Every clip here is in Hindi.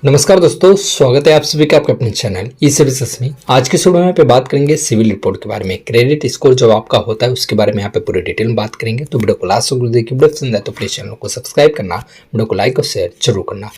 नमस्कार दोस्तों, स्वागत है आप सभी का आपके अपने चैनल ई सर्विसेज में। आज के वीडियो में यहाँ पे बात करेंगे सिविल रिपोर्ट के बारे में। क्रेडिट स्कोर जो आपका होता है उसके बारे में यहाँ पे पूरी डिटेल में बात करेंगे। तो वीडियो को लास्ट तक देखिए। वीडियो पसंद है तो प्लीज चैनल को सब्सक्राइब करना, वीडियो को लाइक और शेयर जरूर करना।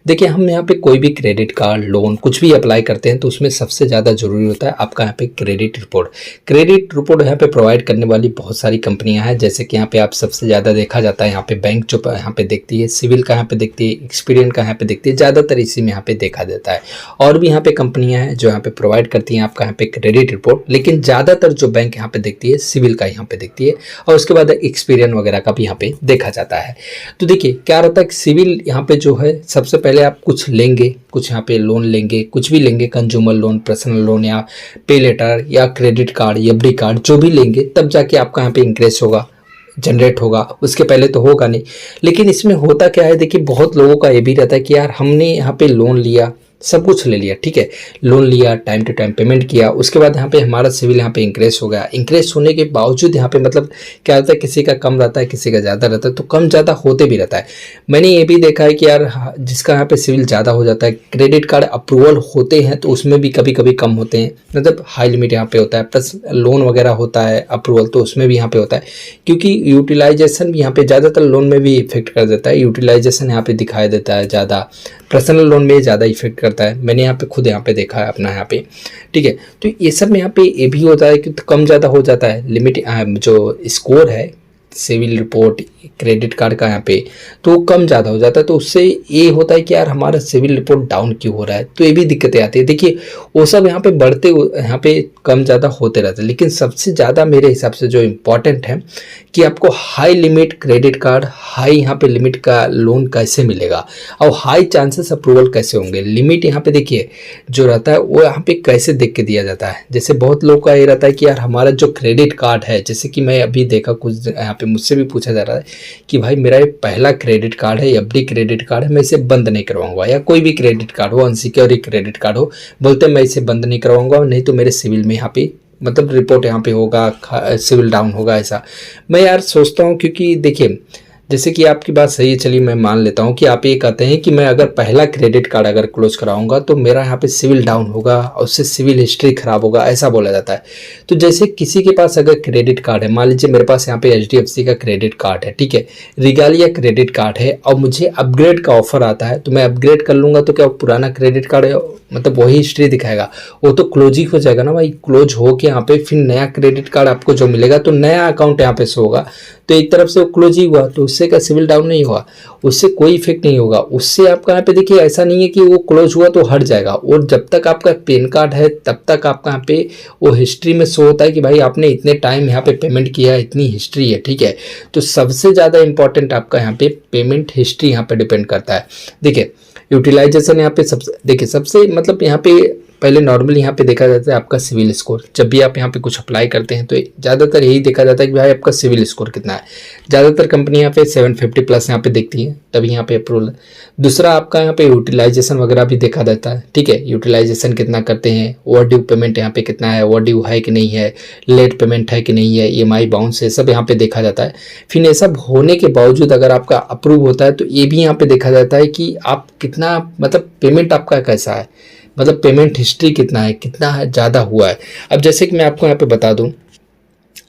देखिए, हम यहाँ पे कोई भी क्रेडिट कार्ड, लोन कुछ भी अप्लाई करते हैं तो उसमें सबसे ज़्यादा जरूरी होता है आपका यहाँ पे क्रेडिट रिपोर्ट। क्रेडिट रिपोर्ट यहाँ पे प्रोवाइड करने वाली बहुत सारी कंपनियां हैं, जैसे कि यहाँ पे आप सबसे ज़्यादा देखा जाता है यहाँ पे बैंक जो यहाँ पे देखती है, सिविल का यहाँ पे देखती है, एक्सपीरियंस का यहाँ पे देखती है, ज़्यादातर इसी में यहाँ पे देखा देता है। और भी यहाँ पे कंपनियां हैं जो यहाँ पे प्रोवाइड करती हैं आपका यहाँ पे क्रेडिट रिपोर्ट, लेकिन ज़्यादातर जो बैंक यहाँ पे देखती है सिविल का यहाँ पे देखती है, और उसके बाद एक्सपीरियंस वगैरह का भी यहाँ पे देखा जाता है। तो देखिए क्या रहता है कि सिविल यहाँ पे जो है, सबसे पहले आप कुछ लेंगे, कुछ यहाँ पे लोन लेंगे, कुछ भी लेंगे, कंज्यूमर लोन, पर्सनल लोन या पे लेटर या क्रेडिट कार्ड, एफडी कार्ड, जो भी लेंगे तब जाके आपका यहाँ पे इंक्रेज होगा, जनरेट होगा। उसके पहले तो होगा नहीं। लेकिन इसमें होता क्या है, देखिए बहुत लोगों का ये भी रहता है कि यार हमने यहाँ पे लोन लिया, सब कुछ ले लिया, ठीक है, लोन लिया, टाइम टू टाइम पेमेंट किया, उसके बाद यहाँ पे हमारा सिविल यहाँ पे इंक्रेज हो गया। इंक्रेज होने के बावजूद यहाँ पे मतलब क्या होता है, किसी का कम रहता है, किसी का ज़्यादा रहता है, तो कम ज़्यादा होते भी रहता है। मैंने ये भी देखा है कि यार जिसका यहाँ पे सिविल ज़्यादा हो जाता है, क्रेडिट कार्ड अप्रूवल होते हैं तो उसमें भी कभी कभी कम होते हैं, मतलब हाई लिमिट यहाँ पे होता है, प्लस लोन वगैरह होता है अप्रूवल तो उसमें भी यहाँ पे होता है, क्योंकि यूटिलाइजेशन भी यहाँ पे ज़्यादातर लोन में भी इफेक्ट कर देता है। यूटिलाइजेशन यहाँ पे दिखाई देता है ज़्यादा, पर्सनल लोन में ज़्यादा इफेक्ट करता है। मैंने यहाँ पे खुद यहाँ पे देखा है अपना यहाँ पे, ठीक है। तो ये सब में यहाँ पे ये भी होता है कि कम ज़्यादा हो जाता है लिमिट, जो स्कोर है सिविल रिपोर्ट क्रेडिट कार्ड का यहाँ पे, तो कम ज़्यादा हो जाता है। तो उससे ये होता है कि यार हमारा सिविल रिपोर्ट डाउन क्यों हो रहा है, तो ये भी दिक्कतें आती है। देखिए वो सब यहाँ पे बढ़ते, यहाँ पे कम ज़्यादा होते रहते हैं, लेकिन सबसे ज़्यादा मेरे हिसाब से जो इम्पॉर्टेंट है कि आपको high limit credit card, high यहाँ पे लिमिट का लोन कैसे मिलेगा और हाई चांसेस अप्रूवल कैसे होंगे। लिमिट यहाँ पे देखिए जो रहता है वो यहाँ पे कैसे देख के दिया जाता है। जैसे बहुत लोग का ये रहता है कि यार हमारा जो क्रेडिट कार्ड है, जैसे कि मैं अभी देखा कुछ यहाँ पे मुझसे भी पूछा जा रहा है कि भाई मेरा ये पहला क्रेडिट कार्ड है, एफडी क्रेडिट कार्ड है, मैं इसे बंद नहीं करवाऊंगा, या कोई भी क्रेडिट कार्ड हो, अनसिक्योर्ड क्रेडिट कार्ड हो, बोलते हैं मैं इसे बंद नहीं करवाऊंगा, नहीं तो मेरे सिविल में यहाँ पे मतलब रिपोर्ट यहाँ पे होगा, सिविल डाउन होगा। ऐसा मैं यार सोचता हूँ, क्योंकि देखिए जैसे कि आपकी बात सही है, चलिए मैं मान लेता हूँ कि आप ये कहते हैं कि मैं अगर पहला क्रेडिट कार्ड अगर क्लोज कराऊंगा तो मेरा यहाँ पे सिविल डाउन होगा और उससे सिविल हिस्ट्री खराब होगा, ऐसा बोला जाता है। तो जैसे किसी के पास अगर क्रेडिट कार्ड है, मान लीजिए मेरे पास यहाँ पे HDFC का क्रेडिट कार्ड है, ठीक है, रिगालिया क्रेडिट कार्ड है, और मुझे अपग्रेड का ऑफर आता है तो मैं अपग्रेड कर लूँगा, तो क्या पुराना क्रेडिट कार्ड है मतलब वही हिस्ट्री दिखाएगा, वो तो क्लोज ही हो जाएगा ना भाई। क्लोज हो के यहाँ पे फिर नया क्रेडिट कार्ड आपको जो मिलेगा तो नया अकाउंट यहाँ पे शो होगा, तो एक तरफ से वो क्लोज ही हुआ, तो उससे का सिविल डाउन नहीं हुआ, उससे कोई इफेक्ट नहीं होगा। उससे आपका यहाँ पे देखिए ऐसा नहीं है कि वो क्लोज हुआ तो हट जाएगा, और जब तक आपका पेन कार्ड है तब तक आपका यहाँ पे वो हिस्ट्री में शो होता है कि भाई आपने इतने टाइम यहाँ पे पेमेंट किया, इतनी हिस्ट्री है, ठीक है। तो सबसे ज़्यादा इंपॉर्टेंट आपका यहाँ पे पेमेंट हिस्ट्री यहाँ पे डिपेंड करता है। देखिए यूटिलाइजेशन यहाँ पे सबसे, देखिए सबसे मतलब यहाँ पे पहले नॉर्मली यहाँ पे देखा जाता है आपका सिविल स्कोर। जब भी आप यहाँ पे कुछ अप्लाई करते हैं तो ज़्यादातर यही देखा जाता है कि भाई आपका सिविल स्कोर कितना है। ज़्यादातर कंपनी यहाँ पे 750 प्लस यहाँ पे देखती है, तभी यहाँ पे अप्रूवल। दूसरा आपका यहाँ पे यूटिलाइजेशन वगैरह भी देखा जाता है, ठीक है, यूटिलाइजेशन कितना करते हैं, ओवर ड्यू पेमेंट यहाँ पे कितना है, ओवर ड्यू है कि नहीं है, लेट पेमेंट है कि नहीं है, EMI बाउंस है, सब यहाँ पे देखा जाता है। फिर ये सब होने के बावजूद अगर आपका अप्रूव होता है तो ये भी यहाँ पे देखा जाता है कि आप कितना मतलब पेमेंट आपका कैसा है, मतलब पेमेंट हिस्ट्री कितना है, कितना ज़्यादा हुआ है। अब जैसे कि मैं आपको यहाँ पे बता दूँ,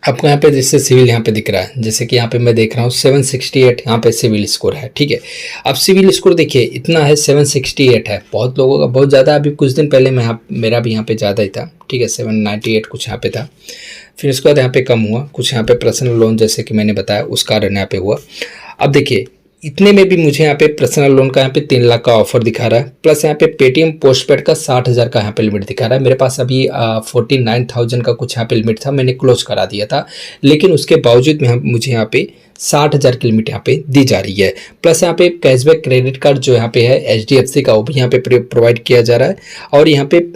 आपको यहाँ पे जैसे सिविल यहाँ पे दिख रहा है, जैसे कि यहाँ पे मैं देख रहा हूँ 768 यहाँ पे सिविल स्कोर है, ठीक है। अब सिविल स्कोर देखिए इतना है, 768 है, बहुत लोगों का बहुत ज़्यादा। अभी कुछ दिन पहले मैं मेरा भी यहाँ पे ज़्यादा ही था, ठीक है, 798 कुछ यहाँ पे था। फिर उसके बाद यहाँ पे कम हुआ, कुछ यहाँ पे पर्सनल लोन जैसे कि मैंने बताया उस कारण यहाँ पे हुआ। अब देखिए इतने में भी मुझे यहाँ पे पर्सनल लोन का यहाँ पे 3 लाख का ऑफर दिखा रहा है, प्लस यहाँ पे पेटीएम पोस्टपेड का 60,000 का यहाँ पे लिमिट दिखा रहा है। मेरे पास अभी 49,000 का कुछ यहाँ पे लिमिट था, मैंने क्लोज करा दिया था, लेकिन उसके बावजूद में मुझे यहाँ पे 60,000 की लिमिट यहाँ पे दी जा रही है। प्लस यहाँ पे कैशबैक क्रेडिट कार्ड जो यहाँ पे है HDFC का, वो भी यहाँ पे प्रोवाइड किया जा रहा है। और यहाँ पे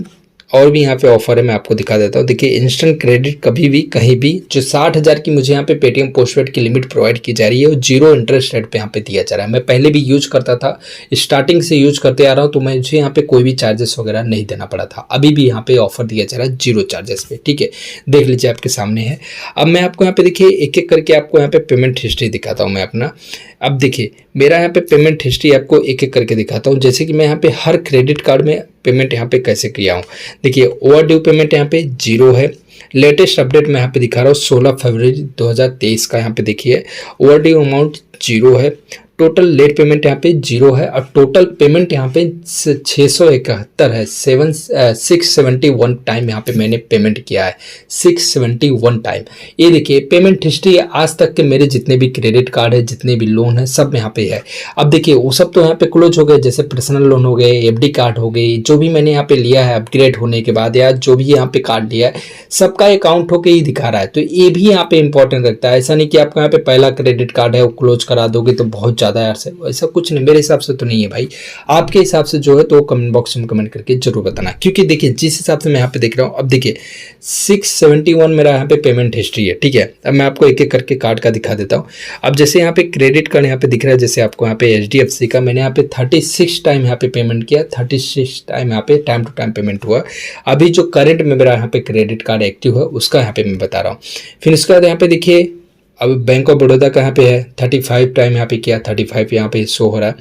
और भी यहाँ पे ऑफर है, मैं आपको दिखा देता हूँ। देखिए इंस्टेंट क्रेडिट कभी भी कहीं भी जो 60,000 की मुझे यहाँ पे पेटीएम पोस्टपेड की लिमिट प्रोवाइड की जा रही है, वो 0 इंटरेस्ट रेट पे यहाँ पे दिया जा रहा है। मैं पहले भी यूज करता था, स्टार्टिंग से यूज करते आ रहा हूँ, तो मुझे यहाँ पे कोई भी चार्जेस वगैरह नहीं देना पड़ा था। अभी भी यहाँ पे ऑफर दिया जा रहा है 0 चार्जेस पे, ठीक है, देख लीजिए आपके सामने है। अब मैं आपको यहाँ पे देखिए एक एक करके आपको यहाँ पे पेमेंट हिस्ट्री दिखाता हूँ मैं अपना। अब देखिए मेरा यहाँ पे पेमेंट हिस्ट्री आपको एक एक करके दिखाता हूँ, जैसे कि मैं यहाँ पे हर क्रेडिट कार्ड में पेमेंट यहाँ पे कैसे किया हूँ। देखिए ओवर ड्यू पेमेंट यहाँ पे 0 है। लेटेस्ट अपडेट मैं यहाँ पे दिखा रहा हूँ 16 फरवरी 2023 का। यहाँ पे देखिए ओवर ड्यू अमाउंट 0 है। टोटल लेट पेमेंट यहाँ पे 0 है और टोटल पेमेंट यहाँ पे 671 है। 671 टाइम यहाँ पे मैंने पेमेंट किया है, 671 टाइम। ये देखिए पेमेंट हिस्ट्री आज तक के मेरे जितने भी क्रेडिट कार्ड है, जितने भी लोन है, सब यहाँ पे है। अब देखिए वो सब तो यहाँ पे क्लोज हो गए, जैसे पर्सनल लोन हो गए, एफडी कार्ड हो गई, जो भी मैंने यहाँ पे लिया है अपग्रेड होने के बाद या जो भी यहाँ पे कार्ड लिया है, सबका अकाउंट होके ही दिखा रहा है। तो ये भी यहाँ पे इंपॉर्टेंट रखता है। ऐसा नहीं कि आपका यहाँ पे पहला क्रेडिट कार्ड है वो क्लोज करा दोगे तो बहुत ज़्यादा यार से, ऐसा कुछ नहीं, मेरे हिसाब से तो नहीं है भाई। आपके हिसाब से जो है तो कमेंट बॉक्स में कमेंट करके जरूर बताना, क्योंकि देखिए जिस हिसाब से मैं यहाँ पे देख रहा हूँ, अब देखिए 671 मेरा यहाँ पे पेमेंट हिस्ट्री है, ठीक है। अब मैं आपको एक एक करके कार्ड का दिखा देता हूँ। अब जैसे यहाँ पे क्रेडिट कार्ड यहाँ पे दिख रहा है, जैसे आपको यहाँ पे HDFC का मैंने यहाँ पे 36 टाइम यहाँ पे पेमेंट किया, 36 टाइम यहाँ पे टाइम टू टाइम पेमेंट हुआ। अभी जो करंट में मेरा यहाँ पे क्रेडिट कार्ड एक्टिव है उसका यहाँ पे मैं बता रहा हूँ। फिर उसके बाद यहाँ पे देखिए अब बैंक ऑफ बड़ौदा का यहाँ पे है 35 टाइम यहाँ पे किया, 35 यहाँ पे शो हो रहा है।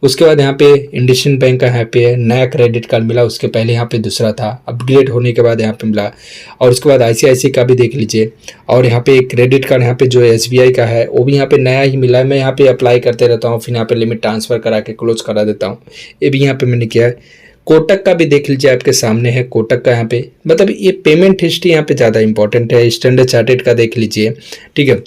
उसके बाद यहाँ पे इंडसइंड बैंक का यहाँ पे नया क्रेडिट कार्ड मिला, उसके पहले यहाँ पे दूसरा था, अपग्रेड होने के बाद यहाँ पे मिला। और उसके बाद ICICI का भी देख लीजिए। और यहाँ पे क्रेडिट कार्ड यहाँ पे जो SBI का है वो भी यहाँ पे नया ही मिला है। मैं यहाँ पे अप्लाई करते रहता हूँ, फिर यहाँ पे लिमिट ट्रांसफ़र करा के क्लोज करा देता हूँ। ये भी यहाँ पे मैंने किया है। कोटक का भी देख लीजिए, आपके सामने है कोटक का यहाँ पे। मतलब ये पेमेंट हिस्ट्री यहाँ पे ज़्यादा इंपॉर्टेंट है। स्टैंडर्ड चार्टेड का देख लीजिए, ठीक है।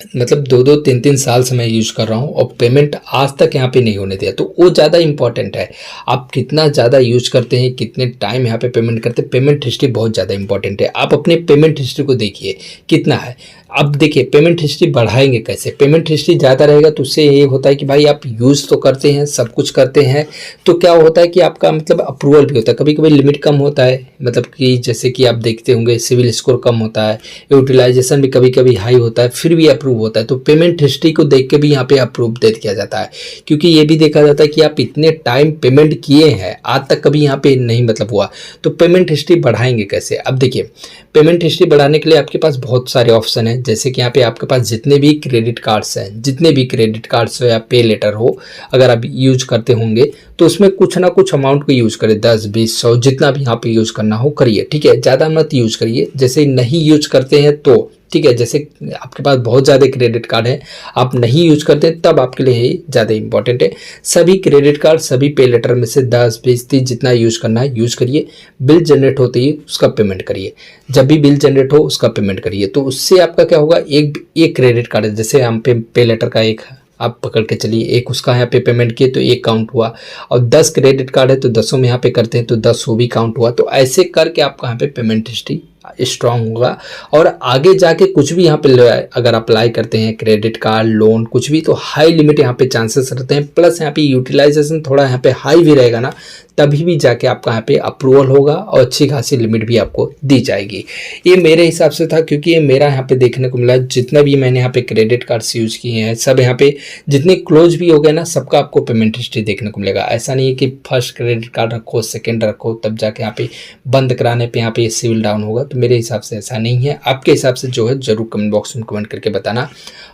मतलब 2-2, 3-3 साल से मैं यूज़ कर रहा हूँ और पेमेंट आज तक यहाँ पे नहीं होने दिया, तो वो ज़्यादा इंपॉर्टेंट है। आप कितना ज़्यादा यूज करते हैं, कितने टाइम यहाँ पे पेमेंट करते हैं, पेमेंट हिस्ट्री बहुत ज़्यादा इंपॉर्टेंट है। आप अपने पेमेंट हिस्ट्री को देखिए कितना है। अब देखिए पेमेंट हिस्ट्री बढ़ाएंगे कैसे। पेमेंट हिस्ट्री ज़्यादा रहेगा तो उससे ये होता है कि भाई आप यूज़ तो करते हैं, सब कुछ करते हैं, तो क्या होता है कि आपका मतलब अप्रूवल भी होता है। कभी कभी लिमिट कम होता है, मतलब कि जैसे कि आप देखते होंगे सिविल स्कोर कम होता है, यूटिलाइजेशन भी कभी कभी हाई होता है, फिर भी अप्रूव होता है। तो पेमेंट हिस्ट्री को देख के भी यहाँ पे अप्रूव दे दिया जाता है, क्योंकि ये भी देखा जाता है कि आप इतने टाइम पेमेंट किए हैं, आज तक कभी यहाँ पे नहीं मतलब हुआ। तो पेमेंट हिस्ट्री बढ़ाएंगे कैसे। अब देखिए पेमेंट हिस्ट्री बढ़ाने के लिए आपके पास बहुत सारे ऑप्शन हैं, जैसे कि यहाँ पे आपके पास जितने भी क्रेडिट कार्ड्स हैं, जितने भी क्रेडिट कार्ड्स हो या पे लेटर हो, अगर आप यूज करते होंगे तो उसमें कुछ ना कुछ अमाउंट को यूज करें, 10, 20, 100 जितना भी यहाँ पे यूज करना हो करिए, ठीक है। ज़्यादा मत यूज करिए। जैसे नहीं यूज करते हैं तो ठीक है, जैसे आपके पास बहुत ज़्यादा क्रेडिट कार्ड है, आप नहीं यूज करते तब आपके लिए ये ज़्यादा इंपॉर्टेंट है। सभी क्रेडिट कार्ड, सभी पे लेटर में से 10, 20, 30 जितना यूज करना है यूज करिए। बिल जनरेट होते ही उसका पेमेंट करिए, जब भी बिल जनरेट हो उसका पेमेंट करिए। तो उससे आपका क्या होगा, एक क्रेडिट कार्ड है, जैसे हम पे लेटर का एक आप पकड़ के चलिए, एक उसका यहाँ पे पेमेंट किए तो एक काउंट हुआ, और 10 क्रेडिट कार्ड है तो 10 में यहाँ पे करते हैं तो 10 वो भी काउंट हुआ। तो ऐसे करके आपका यहाँ पे पेमेंट हिस्ट्री स्ट्रांग होगा, और आगे जाके कुछ भी यहाँ पे अगर अप्लाई करते हैं क्रेडिट कार्ड, लोन, कुछ भी, तो हाई लिमिट यहाँ पे चांसेस रहते हैं। प्लस यहाँ पे यूटिलाइजेशन थोड़ा यहाँ पे हाई भी रहेगा ना, तभी भी जाके आपका यहाँ पे अप्रूवल होगा और अच्छी खासी लिमिट भी आपको दी जाएगी। ये मेरे हिसाब से था, क्योंकि ये मेरा यहाँ पे देखने को मिला। जितना भी मैंने यहाँ पे क्रेडिट कार्ड्स यूज़ किए हैं सब यहाँ पे जितने क्लोज भी हो गए ना, सबका आपको पेमेंट हिस्ट्री देखने को मिलेगा। ऐसा नहीं है कि फर्स्ट क्रेडिट कार्ड रखो, सेकेंड रखो, तब जाके यहाँ पे बंद कराने पर यहाँ पे सिविल डाउन होगा। तो मेरे हिसाब से ऐसा नहीं है। आपके हिसाब से जो है जरूर कमेंट बॉक्स में कमेंट करके बताना,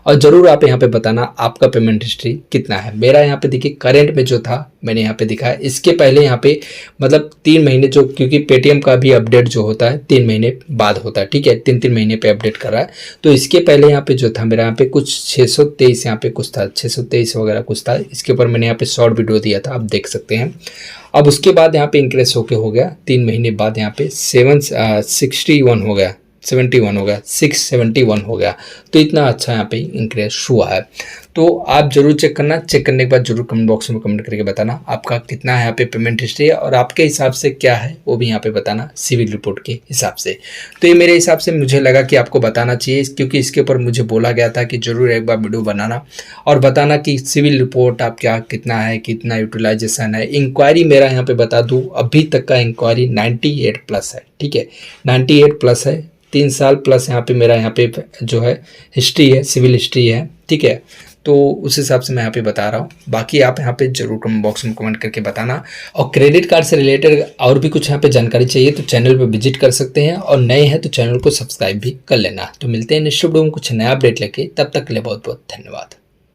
और ज़रूर आप यहाँ पे बताना आपका पेमेंट हिस्ट्री कितना है। मेरा यहाँ पे देखिए करंट में जो था मैंने यहाँ पे दिखाया, इसके पहले यहाँ पे मतलब 3 महीने जो, क्योंकि पेटीएम का भी अपडेट जो होता है 3 महीने बाद होता है, ठीक है, 3-3 महीने पे अपडेट कर रहा है। तो इसके पहले यहाँ पे जो था मेरा यहाँ पे कुछ 623 यहाँ पे कुछ था, 623 वगैरह कुछ था। इसके ऊपर मैंने यहाँ पे शॉर्ट वीडियो दिया था, आप देख सकते हैं। अब उसके बाद यहाँ पे इंक्रीज होके हो गया 3 महीने बाद यहाँ पे 761 हो गया, 71 हो गया, 671 हो गया। तो इतना अच्छा यहाँ पे इंक्रीज हुआ है। तो आप जरूर चेक करना, चेक करने के बाद जरूर कमेंट बॉक्स में कमेंट करके बताना आपका कितना है यहाँ पे पेमेंट हिस्ट्री है, और आपके हिसाब से क्या है वो भी यहाँ पे बताना सिविल रिपोर्ट के हिसाब से। तो ये मेरे हिसाब से मुझे लगा कि आपको बताना चाहिए, क्योंकि इसके ऊपर मुझे बोला गया था कि जरूर एक बार वीडियो बनाना और बताना कि सिविल रिपोर्ट आप क्या कितना है, कितना यूटिलाइजेशन है। इंक्वायरी मेरा यहाँ पे बता दूँ, अभी तक का इंक्वायरी 98+ है, ठीक है, 98+ है। 3 साल प्लस यहाँ पे मेरा यहाँ पे जो है हिस्ट्री है, सिविल हिस्ट्री है, ठीक है। तो उस हिसाब से मैं यहाँ पे बता रहा हूँ। बाकी आप यहाँ पे जरूर कमेंट बॉक्स में कमेंट करके बताना, और क्रेडिट कार्ड से रिलेटेड और भी कुछ यहाँ पे जानकारी चाहिए तो चैनल पे विजिट कर सकते हैं, और नए हैं तो चैनल को सब्सक्राइब भी कर लेना। तो मिलते हैं नेक्स्ट वीडियो में कुछ नया अपडेट लेके, तब तक के लिए बहुत बहुत धन्यवाद।